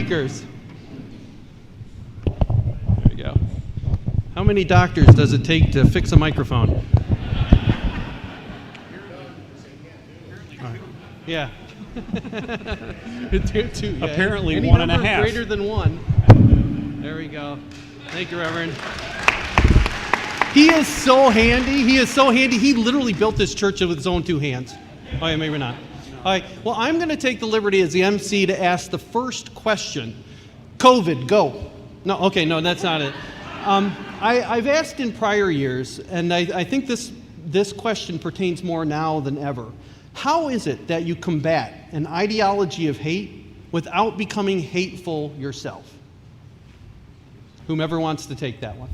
speakers. There you go. How many doctors does it take to fix a microphone? All right. Yeah. Two, yeah. Apparently Any one and a number half. Greater than one. There we go. Thank you, Reverend. He is so handy. He is so handy. He literally built this church with his own two hands. Oh, yeah, maybe not. All right. Well, I'm going to take the liberty as the MC to ask the first question. COVID, go. No, okay, no, that's not it. I've asked in prior years, and I think this question pertains more now than ever. How is it that you combat an ideology of hate without becoming hateful yourself? Whomever wants to take that one.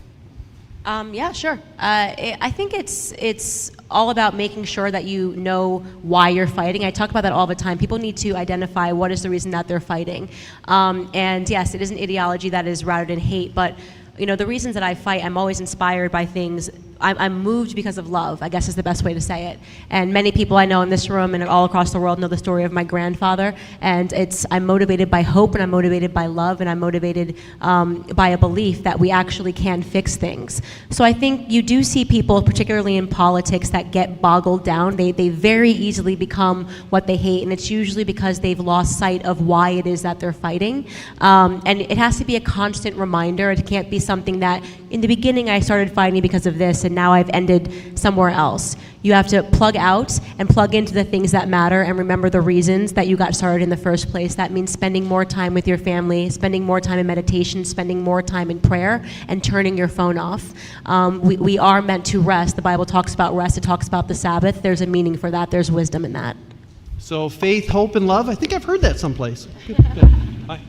Yeah, sure. I think it's all about making sure that you know why you're fighting. I talk about that all the time. People need to identify what is the reason that they're fighting. And yes, it is an ideology that is rooted in hate, but you know, the reasons that I fight, I'm always inspired by things. I'm moved because of love, I guess is the best way to say it. And many people I know in this room and all across the world know the story of my grandfather. And I'm motivated by hope, and I'm motivated by love, and I'm motivated by a belief that we actually can fix things. So I think you do see people, particularly in politics, that get boggled down. They very easily become what they hate, and it's usually because they've lost sight of why it is that they're fighting. And it has to be a constant reminder. It can't be something that, in the beginning, I started fighting because of this, and now I've ended somewhere else. You have to plug out and plug into the things that matter and remember the reasons that you got started in the first place. That means spending more time with your family, spending more time in meditation, spending more time in prayer, and turning your phone off. We are meant to rest. The Bible talks about rest. It talks about the Sabbath. There's a meaning for that. There's wisdom in that. So faith, hope, and love. I think I've heard that someplace. Hi.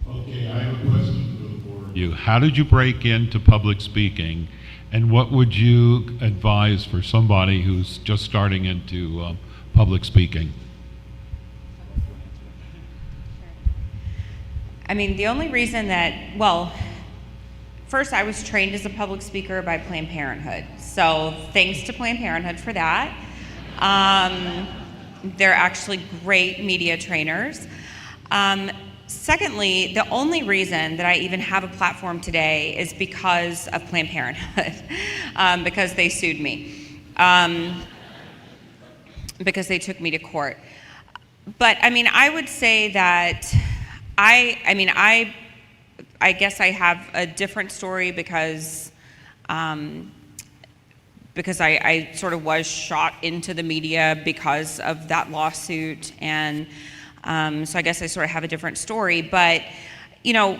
Okay, I have a question for the board. How did you break into public speaking, and what would you advise for somebody who's just starting into public speaking? I mean, the only reason that, well, first I was trained as a public speaker by Planned Parenthood. So thanks to Planned Parenthood for that. They're actually great media trainers. Secondly, the only reason that I even have a platform today is because of Planned Parenthood, because they sued me, because they took me to court. But I mean, I would say that I guess I have a different story because I sort of was shot into the media because of that lawsuit, and so I guess I sort of have a different story. But you know,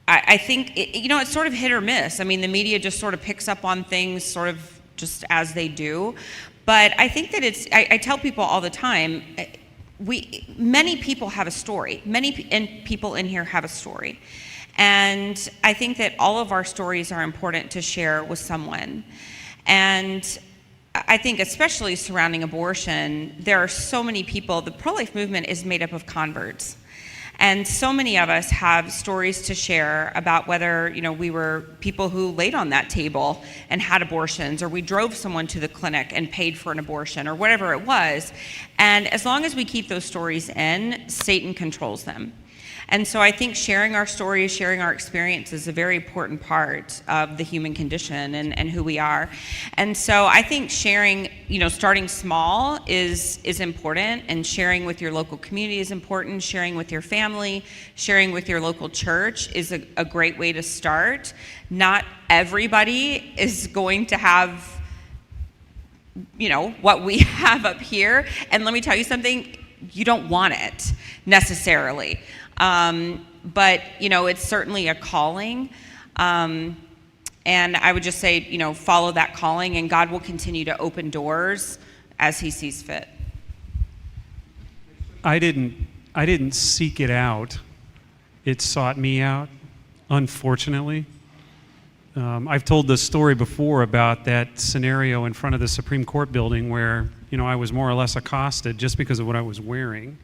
I think it's sort of hit or miss. I mean, the media just sort of picks up on things sort of just as they do. But I think that I tell people all the time, many people have a story. Many people in here have a story. And I think that all of our stories are important to share with someone. And I think especially surrounding abortion, there are so many people. The pro-life movement is made up of converts. And so many of us have stories to share about whether, we were people who laid on that table and had abortions, or we drove someone to the clinic and paid for an abortion, or whatever it was. And as long as we keep those stories in, Satan controls them. And so I think sharing our stories, sharing our experience is a very important part of the human condition and who we are. And so I think sharing, starting small is important, and sharing with your local community is important. Sharing with your family, sharing with your local church is a great way to start. Not everybody is going to have, what we have up here. And let me tell you something, you don't want it necessarily. But it's certainly a calling, and I would just say, follow that calling, and God will continue to open doors as He sees fit. I didn't seek it out. It sought me out, unfortunately. I've told this story before about that scenario in front of the Supreme Court building where, I was more or less accosted just because of what I was wearing.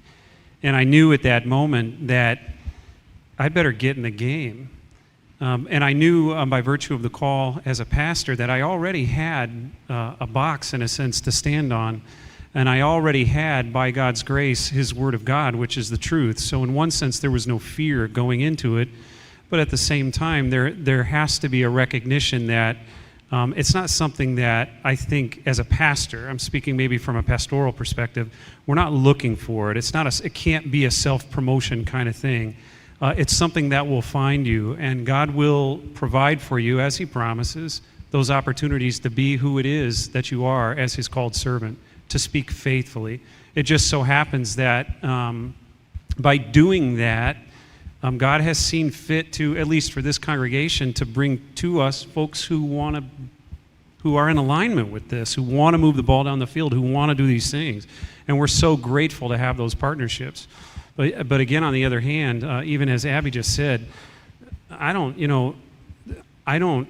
And I knew at that moment that I'd better get in the game. And I knew by virtue of the call as a pastor that I already had a box, in a sense, to stand on. And I already had, by God's grace, His Word of God, which is the truth. So in one sense, there was no fear going into it. But at the same time, there has to be a recognition that it's not something that I think as a pastor, I'm speaking maybe from a pastoral perspective, we're not looking for it. It can't be a self-promotion kind of thing. It's something that will find you, and God will provide for you, as He promises, those opportunities to be who it is that you are as His called servant, to speak faithfully. It just so happens that by doing that, God has seen fit to, at least for this congregation, to bring to us folks who are in alignment with this, who want to move the ball down the field, who want to do these things. And we're so grateful to have those partnerships. But again, on the other hand, even as Abby just said, I don't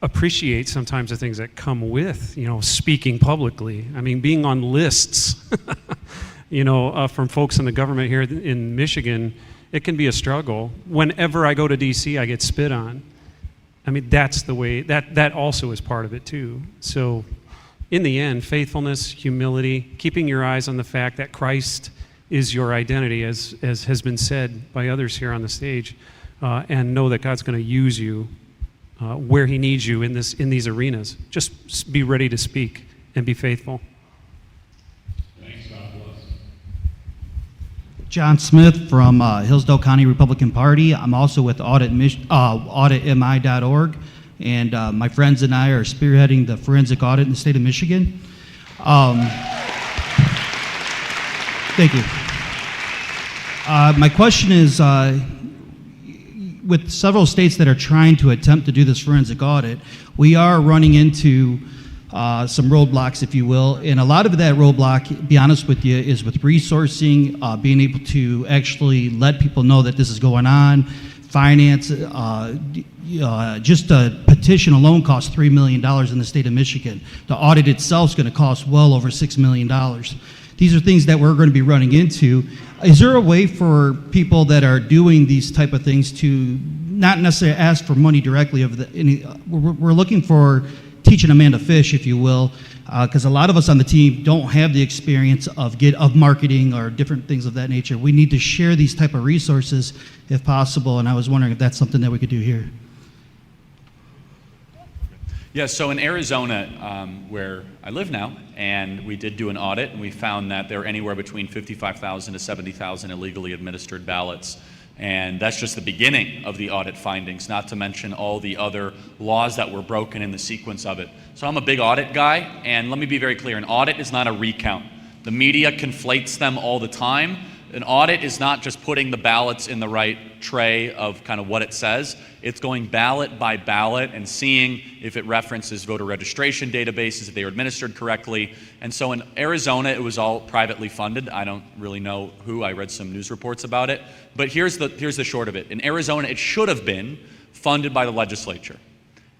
appreciate sometimes the things that come with, speaking publicly. I mean, being on lists, from folks in the government here in Michigan, it can be a struggle. Whenever I go to D.C., I get spit on. I mean, that's the way, that also is part of it too. So in the end, faithfulness, humility, keeping your eyes on the fact that Christ is your identity, as has been said by others here on the stage, and know that God's going to use you where He needs you in these arenas. Just be ready to speak and be faithful. Thanks, God bless. John Smith from Hillsdale County Republican Party. I'm also with auditmi.org, and my friends and I are spearheading the forensic audit in the state of Michigan. Thank you. My question is, with several states that are trying to attempt to do this forensic audit, we are running into some roadblocks, if you will, and a lot of that roadblock, to be honest with you, is with resourcing, being able to actually let people know that this is going on, finance. Just a petition alone costs $3 million in the state of Michigan. The audit itself is going to cost well over $6 million. These are things that we're going to be running into. Is there a way for people that are doing these type of things to not necessarily ask for money directly? We're looking for teaching a man to fish, if you will, because a lot of us on the team don't have the experience of marketing or different things of that nature. We need to share these type of resources if possible, and I was wondering if that's something that we could do here. Yeah, so in Arizona, where I live now, and we did do an audit, and we found that there are anywhere between 55,000 to 70,000 illegally administered ballots. And that's just the beginning of the audit findings, not to mention all the other laws that were broken in the sequence of it. So I'm a big audit guy, and let me be very clear, an audit is not a recount. The media conflates them all the time. An audit is not just putting the ballots in the right tray of kind of what it says. It's going ballot by ballot and seeing if it references voter registration databases, if they were administered correctly. And so in Arizona, it was all privately funded. I don't really know who. I read some news reports about it. But here's the short of it. In Arizona, it should have been funded by the legislature.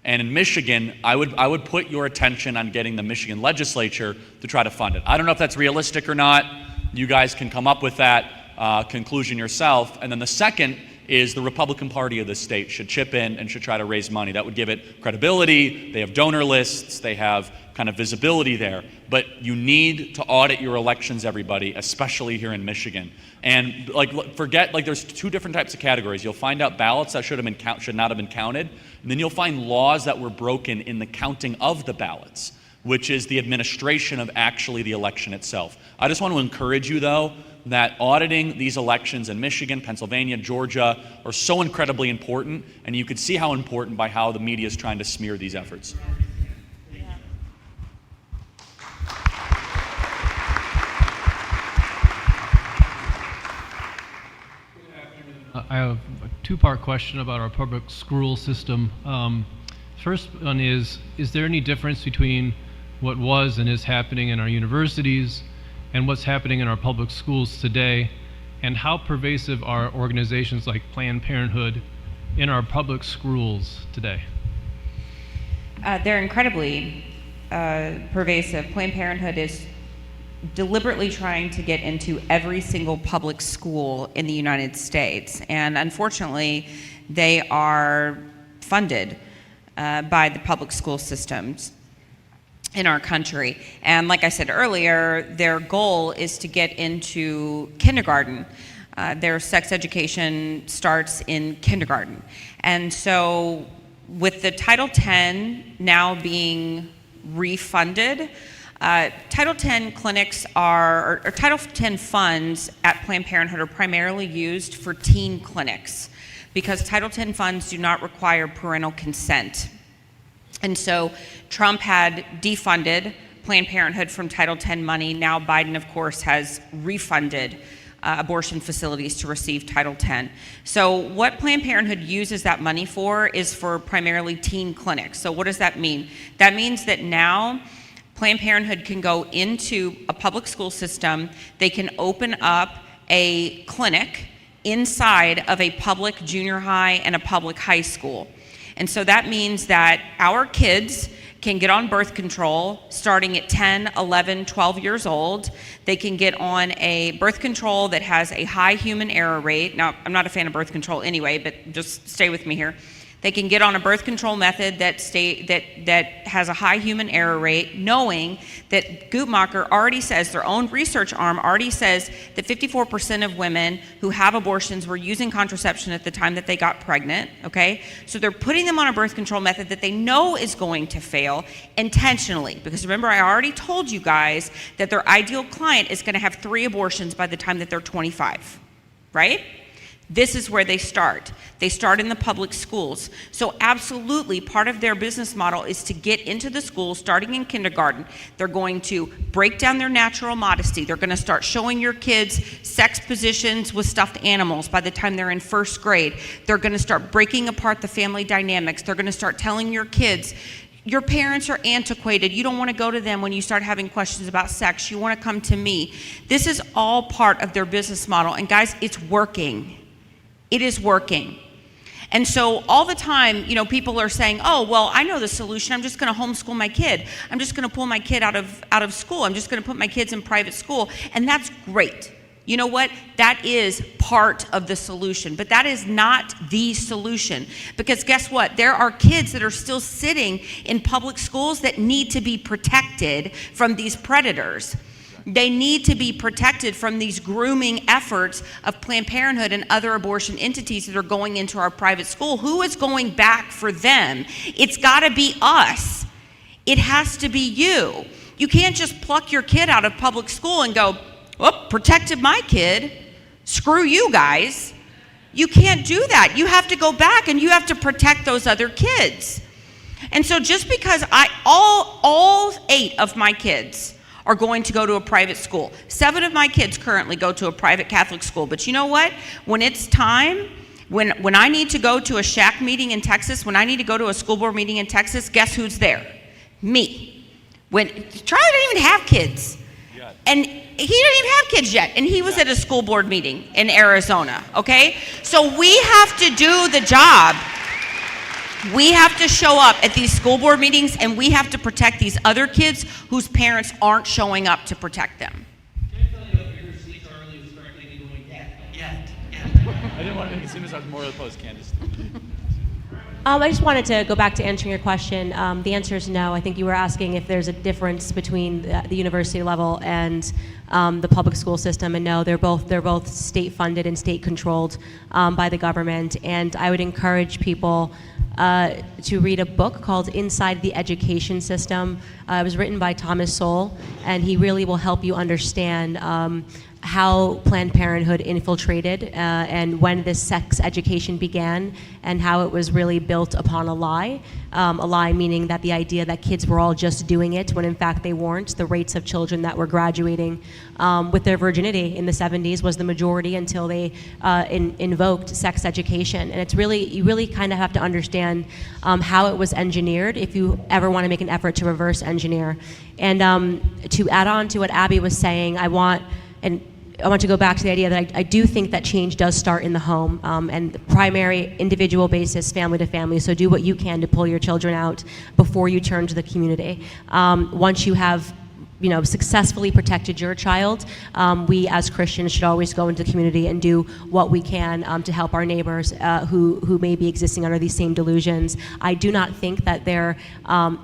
And in Michigan, I would put your attention on getting the Michigan legislature to try to fund it. I don't know if that's realistic or not. You guys can come up with that conclusion yourself. And then the second is the Republican Party of the state should chip in and should try to raise money. That would give it credibility. They have donor lists. They have kind of visibility there. But you need to audit your elections, everybody, especially here in Michigan. And there's two different types of categories. You'll find out ballots that should not have been counted. And then you'll find laws that were broken in the counting of the ballots, which is the administration of actually the election itself. I just want to encourage you, though, that auditing these elections in Michigan, Pennsylvania, Georgia are so incredibly important, and you could see how important by how the media is trying to smear these efforts. I have a two-part question about our public school system. First one is there any difference between what was and is happening in our universities and what's happening in our public schools today, and how pervasive are organizations like Planned Parenthood in our public schools today? They're incredibly pervasive. Planned Parenthood is deliberately trying to get into every single public school in the United States, and unfortunately, they are funded by the public school systems. in our country. And like I said earlier, their goal is to get into kindergarten. Their sex education starts in kindergarten. And so with the Title X now being refunded, Title X clinics or Title X funds at Planned Parenthood are primarily used for teen clinics because Title X funds do not require parental consent. And so Trump had defunded Planned Parenthood from Title X money. Now Biden, of course, has refunded abortion facilities to receive Title X. So what Planned Parenthood uses that money for is for primarily teen clinics. So what does that mean? That means that now Planned Parenthood can go into a public school system, they can open up a clinic inside of a public junior high and a public high school. And so that means that our kids can get on birth control starting at 10, 11, 12 years old. They can get on a birth control that has a high human error rate. Now, I'm not a fan of birth control anyway, but just stay with me here. They can get on a birth control method that has a high human error rate, knowing that Guttmacher already says, their own research arm already says that 54% of women who have abortions were using contraception at the time that they got pregnant, okay? So they're putting them on a birth control method that they know is going to fail intentionally. Because remember, I already told you guys that their ideal client is gonna have 3 abortions by the time that they're 25, right? This is where they start. They start in the public schools. So absolutely, part of their business model is to get into the schools starting in kindergarten. They're going to break down their natural modesty. They're going to start showing your kids sex positions with stuffed animals by the time they're in 1st grade. They're going to start breaking apart the family dynamics. They're going to start telling your kids, your parents are antiquated. You don't want to go to them when you start having questions about sex. You want to come to me. This is all part of their business model. And guys, it's working. It is working. And so all the time, people are saying, oh, well, I know the solution. I'm just going to homeschool my kid. I'm just going to pull my kid out of school. I'm just going to put my kids in private school. And that's great. You know what? That is part of the solution, but that is not the solution. Because guess what? There are kids that are still sitting in public schools that need to be protected from these predators. They need to be protected from these grooming efforts of Planned Parenthood and other abortion entities that are going into our private school. Who is going back for them? It's got to be us. It has to be you. You can't just pluck your kid out of public school and go, oh, protected my kid. Screw you guys. You can't do that. You have to go back and you have to protect those other kids. And so just because all 8 of my kids are going to go to a private school. 7 of my kids currently go to a private Catholic school. But you know what? When it's time, when I need to go to a SHAC meeting in Texas, when I need to go to a school board meeting in Texas, guess who's there? Me. Charlie didn't even have kids. And he didn't even have kids yet. And he was at a school board meeting in Arizona, okay? So we have to do the job. We have to show up at these school board meetings and we have to protect these other kids whose parents aren't showing up to protect them. I didn't want to make it seem as I was more opposed, Candace. I just wanted to go back to answering your question. The answer is no. I think you were asking if there's a difference between the university level and the public school system, and no, they're both state funded and state controlled by the government. And I would encourage people to read a book called Inside the Education System. It was written by Thomas Sowell, and he really will help you understand how Planned Parenthood infiltrated and when this sex education began and how it was really built upon a lie meaning that the idea that kids were all just doing it when in fact they weren't. The rates of children that were graduating with their virginity in the 70s was the majority until they invoked sex education. And it's really, you really kind of have to understand how it was engineered if you ever want to make an effort to reverse engineer. And to add on to what Abby was saying, I want to go back to the idea that I do think that change does start in the home and the primary individual basis, family to family. So do what you can to pull your children out before you turn to the community. Once you have successfully protected your child, we as Christians should always go into the community and do what we can to help our neighbors who may be existing under these same delusions. I do not think that there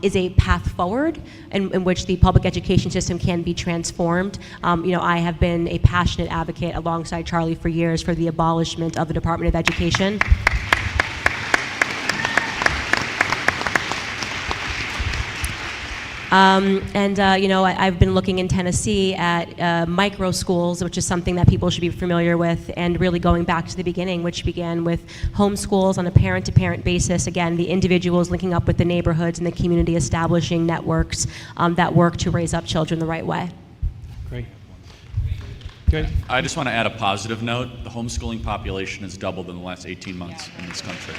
is a path forward in which the public education system can be transformed. I have been a passionate advocate alongside Charlie for years for the abolishment of the Department of Education. I've been looking in Tennessee at micro schools, which is something that people should be familiar with, and really going back to the beginning, which began with homeschools on a parent-to-parent basis. Again, the individuals linking up with the neighborhoods and the community, establishing networks that work to raise up children the right way. Great. Good. I just want to add a positive note. The homeschooling population has doubled in the last 18 months in this country.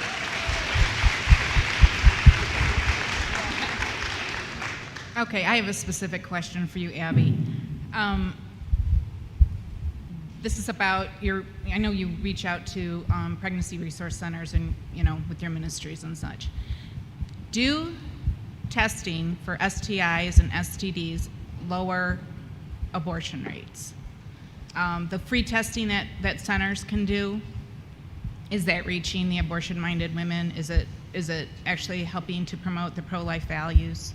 Okay, I have a specific question for you, Abby. This is about I know you reach out to pregnancy resource centers and, with your ministries and such. Do testing for STIs and STDs lower abortion rates? The free testing that centers can do, is that reaching the abortion-minded women? Is it actually helping to promote the pro-life values?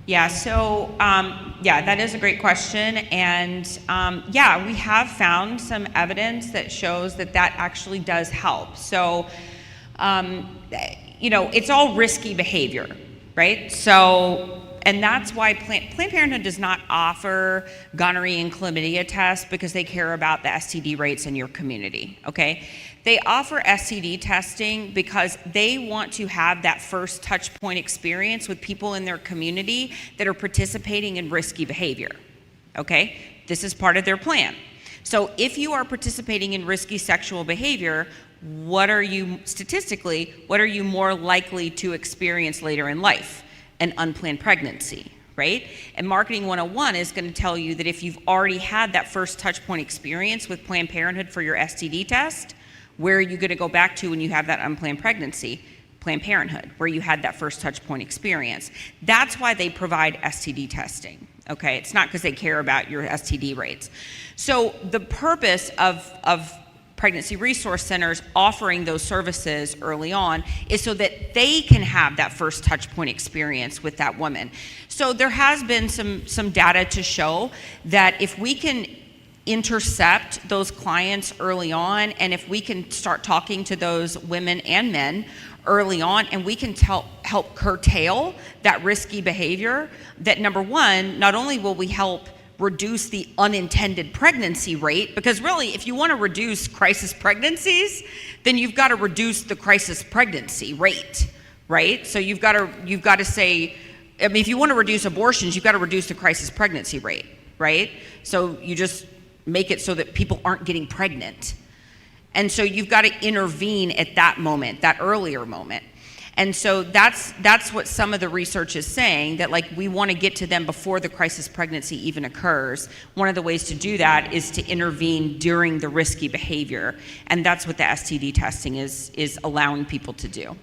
Yeah, so that is a great question, and we have found some evidence that shows that actually does help. So, it's all risky behavior, right? So, and that's why Planned Parenthood does not offer gonorrhea and chlamydia tests, because they care about the STD rates in your community, okay? They offer STD testing because they want to have that first touch point experience with people in their community that are participating in risky behavior, okay? This is part of their plan. So if you are participating in risky sexual behavior, what are you more likely to experience later in life? An unplanned pregnancy, right? And Marketing 101 is going to tell you that if you've already had that first touch point experience with Planned Parenthood for your STD test, where are you going to go back to when you have that unplanned pregnancy? Planned Parenthood, where you had that first touch point experience. That's why they provide STD testing, okay? It's not because they care about your STD rates. So the purpose of pregnancy resource centers offering those services early on is so that they can have that first touch point experience with that woman. So there has been some data to show that if we can intercept those clients early on, and if we can start talking to those women and men early on, and we can help curtail that risky behavior, that number one, not only will we help reduce the unintended pregnancy rate, because really, if you want to reduce crisis pregnancies, then you've got to reduce the crisis pregnancy rate, right? So you've got to say, if you want to reduce abortions, you've got to reduce the crisis pregnancy rate, right? So you just make it so that people aren't getting pregnant. And so you've got to intervene at that moment, that earlier moment. And so that's what some of the research is saying, that we want to get to them before the crisis pregnancy even occurs. One of the ways to do that is to intervene during the risky behavior. And that's what the STD testing is allowing people to do.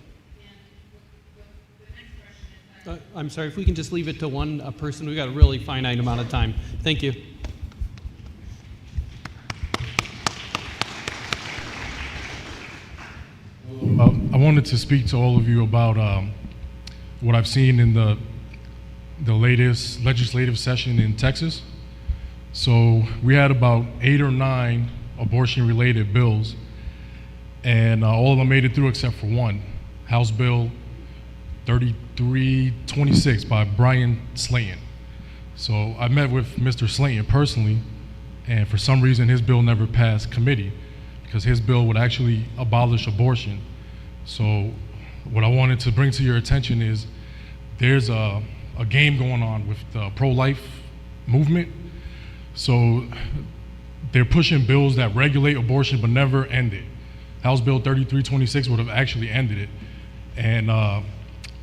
I'm sorry, if we can just leave it to one person. We've got a really finite amount of time. Thank you. I wanted to speak to all of you about what I've seen in the latest legislative session in Texas. So we had about 8 or 9 abortion-related bills, and all of them made it through except for one, House Bill 3326 by Brian Slayton. So I met with Mr. Slayton personally, and for some reason his bill never passed committee, because his bill would actually abolish abortion. So what I wanted to bring to your attention is there's a game going on with the pro-life movement. So they're pushing bills that regulate abortion but never end it. House Bill 3326 would have actually ended it. And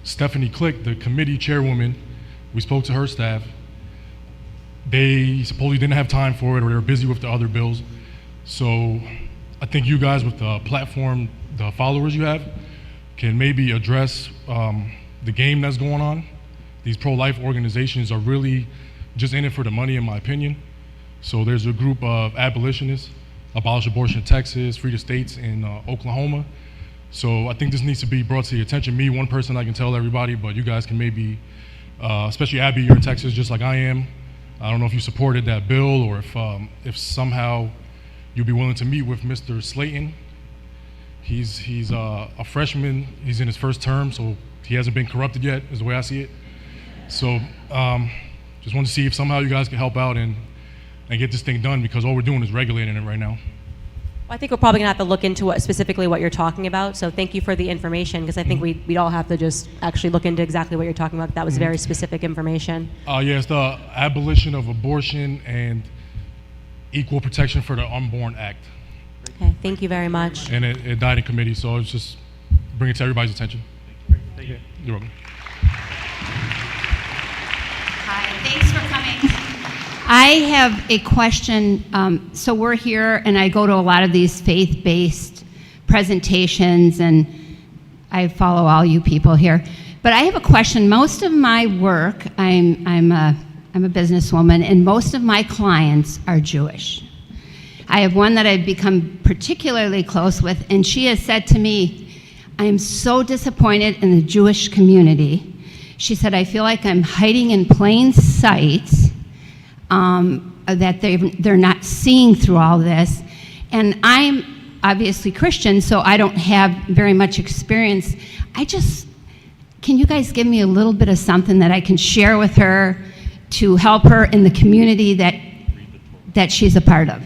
Stephanie Click, the committee chairwoman, we spoke to her staff. They supposedly didn't have time for it, or they were busy with the other bills. So I think you guys, with the platform, the followers you have, can maybe address the game that's going on. These pro-life organizations are really just in it for the money, in my opinion. So there's a group of abolitionists, Abolish Abortion in Texas, Free the States in Oklahoma. So I think this needs to be brought to the attention. Me, one person, I can tell everybody, but you guys can maybe, especially Abby, you're in Texas just like I am. I don't know if you supported that bill or if somehow you'd be willing to meet with Mr. Slayton. He's a freshman. He's in his first term, so he hasn't been corrupted yet, is the way I see it. So just want to see if somehow you guys can help out and get this thing done, because all we're doing is regulating it right now. Well, I think we're probably going to have to look into specifically what you're talking about. So thank you for the information, because I think we'd all have to just actually look into exactly what you're talking about. That was very specific information. Yeah, it's the Abolition of Abortion and Equal Protection for the Unborn Act. Okay, thank you very much. And it died in committee, so it's just bring it to everybody's attention. Thank you. You're welcome. Hi, thanks for coming. I have a question. So we're here, and I go to a lot of these faith-based presentations, and I follow all you people here. But I have a question. Most of my work, I'm a businesswoman, and most of my clients are Jewish. I have one that I've become particularly close with, and she has said to me, I am so disappointed in the Jewish community. She said, I feel like I'm hiding in plain sight, that they're not seeing through all this. And I'm obviously Christian, so I don't have very much experience. Can you guys give me a little bit of something that I can share with her to help her in the community that she's a part of?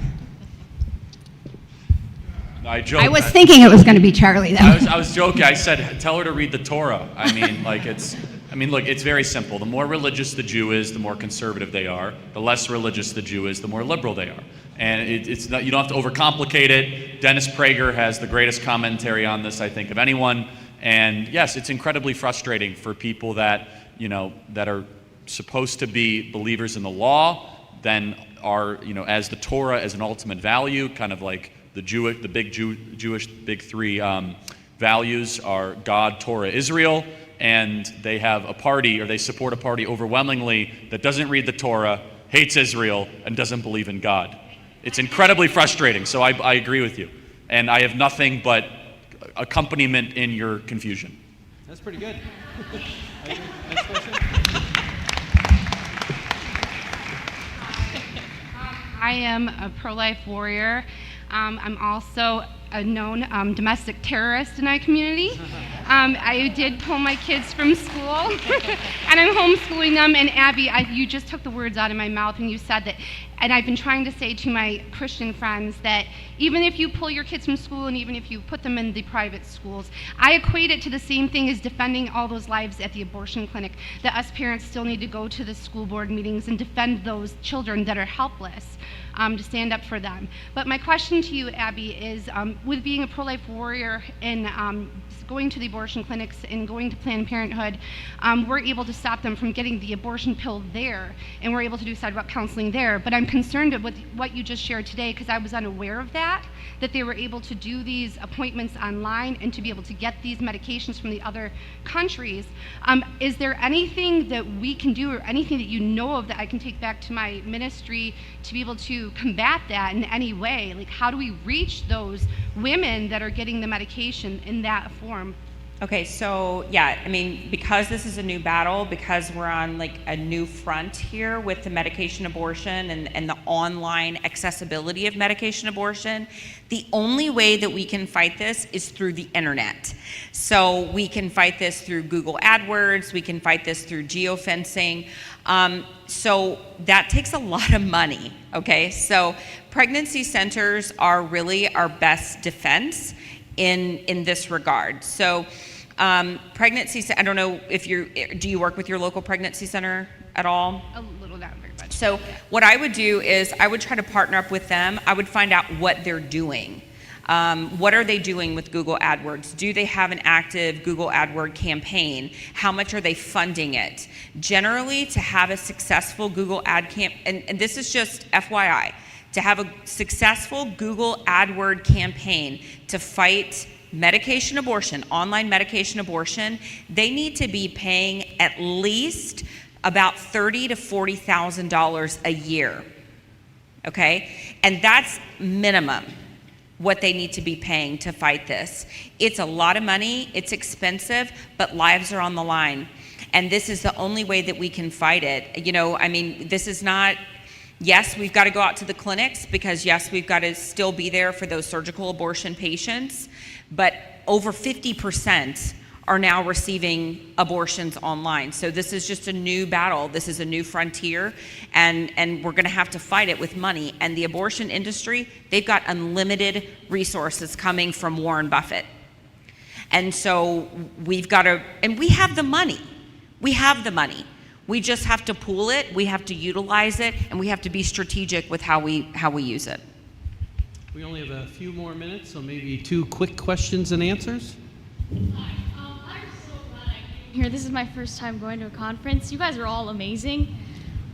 I was thinking it was going to be Charlie, though. I was joking. I said, tell her to read the Torah. I mean, look, it's very simple. The more religious the Jew is, the more conservative they are. The less religious the Jew is, the more liberal they are. And it's not, you don't have to overcomplicate it. Dennis Prager has the greatest commentary on this, I think, of anyone. And yes, it's incredibly frustrating for people that are supposed to be believers in the law, then are, as the Torah as an ultimate value, kind of like the Jewish big three values are God, Torah, Israel, and they have a party, or they support a party overwhelmingly that doesn't read the Torah, hates Israel, and doesn't believe in God. It's incredibly frustrating, so I agree with you. And I have nothing but accompaniment in your confusion. That's pretty good. Next question. I am a pro-life warrior. I'm also a known domestic terrorist in our community. I did pull my kids from school, and I'm homeschooling them. And Abby, you just took the words out of my mouth, and you said that, and I've been trying to say to my Christian friends that even if you pull your kids from school and even if you put them in the private schools, I equate it to the same thing as defending all those lives at the abortion clinic, that us parents still need to go to the school board meetings and defend those children that are helpless, to stand up for them. But my question to you, Abby, is with being a pro-life warrior and going to the abortion clinics and going to Planned Parenthood, we're able to stop them from getting the abortion pill there, and we're able to do sidewalk counseling there. But I'm concerned with what you just shared today, because I was unaware of that they were able to do these appointments online and to be able to get these medications from the other countries. Is there anything that we can do, or anything that you know of that I can take back to my ministry to be able to combat that in any way? Like, how do we reach those women that are getting the medication in that form? Okay, so yeah, I mean, because this is a new battle, because we're on like a new front here with the medication abortion and the online accessibility of medication abortion, the only way that we can fight this is through the internet. So we can fight this through Google AdWords, we can fight this through geofencing. So that takes a lot of money, okay? So pregnancy centers are really our best defense in this regard. So pregnancy, I don't know if do you work with your local pregnancy center at all? A little, not very much. So what I would do is I would try to partner up with them. I would find out what they're doing. What are they doing with Google AdWords? Do they have an active Google AdWord campaign? How much are they funding it? Generally, to have a successful Google ad and this is just FYI, to have a successful Google AdWord campaign to fight medication abortion, online medication abortion, they need to be paying at least about $30,000 to $40,000 a year. Okay? And that's minimum what they need to be paying to fight this. It's a lot of money, it's expensive, but lives are on the line. And this is the only way that we can fight it. You know, I mean, this is not, yes, we've got to go out to the clinics because yes, we've got to still be there for those surgical abortion patients, but over 50% are now receiving abortions online. So this is just a new battle. This is a new frontier, and we're gonna have to fight it with money. And the abortion industry, they've got unlimited resources coming from Warren Buffett. And so we've got to, and we have the money. We have the money. We just have to pool it, we have to utilize it, and we have to be strategic with how we use it. We only have a few more minutes, so maybe 2 quick questions and answers. Here, this is my first time going to a conference. You guys are all amazing.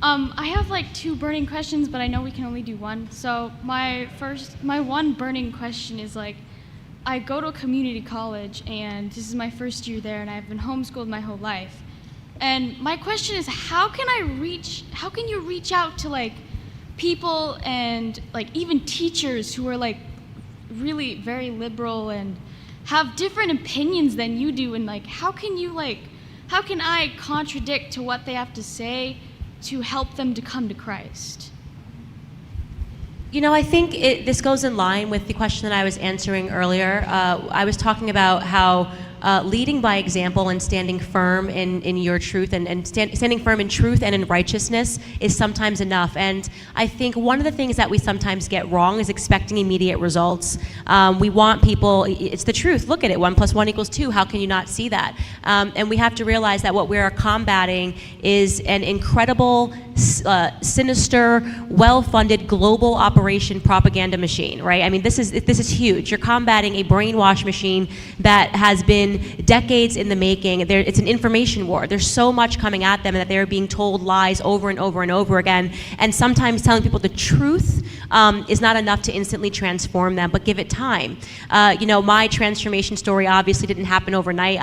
I have like 2 burning questions, but I know we can only do 1. So my one burning question is like, I go to a community college and this is my first year there and I've been homeschooled my whole life. And my question is, how can you reach out to like people and like even teachers who are like really very liberal and have different opinions than you do, and like how can I contradict to what they have to say to help them to come to Christ? You know, I think this goes in line with the question that I was answering earlier. I was talking about how leading by example and standing firm in your truth and standing firm in truth and in righteousness is sometimes enough. And I think one of the things that we sometimes get wrong is expecting immediate results. We want people, it's the truth, look at it, 1 + 1 = 2, how can you not see that? And we have to realize that what we are combating is an incredible, sinister, well-funded global operation propaganda machine, right? I mean, this is huge. You're combating a brainwash machine that has been decades in the making. It's an information war. There's so much coming at them that they're being told lies over and over and over again. And sometimes telling people the truth is not enough to instantly transform them, but give it time. You know, my transformation story obviously didn't happen overnight.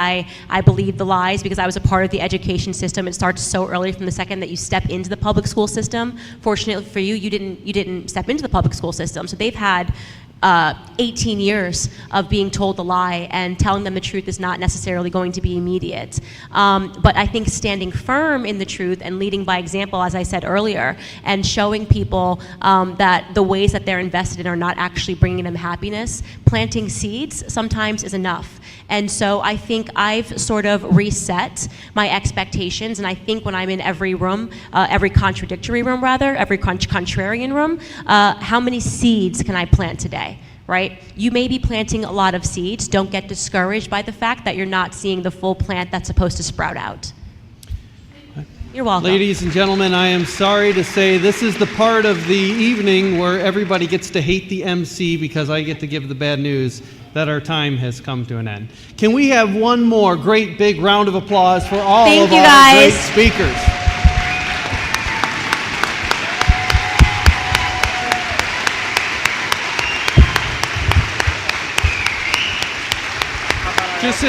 I believed the lies because I was a part of the education system. It starts so early from the second that you step into the public school system. Fortunately for you, you didn't step into the public school system. So they've had 18 years of being told the lie, and telling them the truth is not necessarily going to be immediate. But I think standing firm in the truth and leading by example, as I said earlier, and showing people that the ways that they're invested in are not actually bringing them happiness, planting seeds sometimes is enough. And so I think I've sort of reset my expectations, and I think when I'm in every room, every contradictory room rather, every contrarian room, how many seeds can I plant today? Right? You may be planting a lot of seeds. Don't get discouraged by the fact that you're not seeing the full plant that's supposed to sprout out. You're welcome. Ladies and gentlemen, I am sorry to say this is the part of the evening where everybody gets to hate the MC because I get to give the bad news that our time has come to an end. Can we have one more great big round of applause for all of our great speakers? Just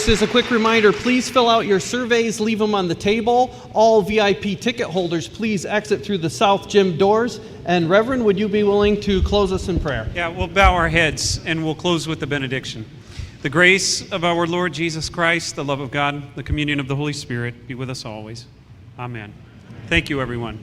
as a quick reminder, please fill out your surveys, leave them on the table. All VIP ticket holders, please exit through the South Gym doors. And Reverend, would you be willing to close us in prayer? Yeah, we'll bow our heads and we'll close with the benediction. The grace of our Lord Jesus Christ, the love of God, the communion of the Holy Spirit be with us always. Amen. Thank you, everyone.